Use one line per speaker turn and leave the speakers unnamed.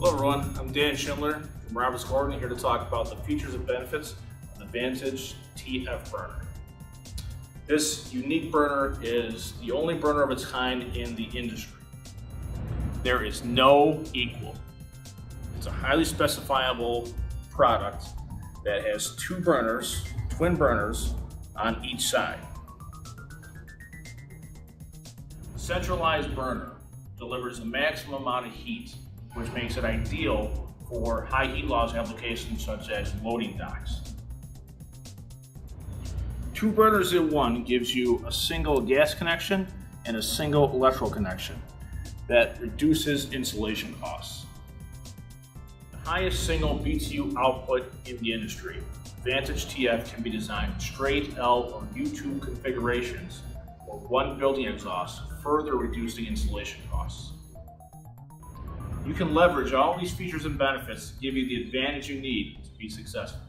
Hello everyone, I'm Dan Schindler from Roberts Gordon, here to talk about the features and benefits of the VANTAGE TF burner. This unique burner is the only burner of its kind in the industry. There is no equal. It's a highly specifiable product that has two burners, twin burners, on each side. The centralized burner delivers the maximum amount of heat, which makes it ideal for high heat loss applications such as loading docks. Two burners in one gives you a single gas connection and a single electrical connection that reduces installation costs. The highest single BTU output in the industry, VANTAGE TF can be designed in straight L or U-tube configurations or one building exhaust, further reducing installation costs. You can leverage all these features and benefits to give you the advantage you need to be successful.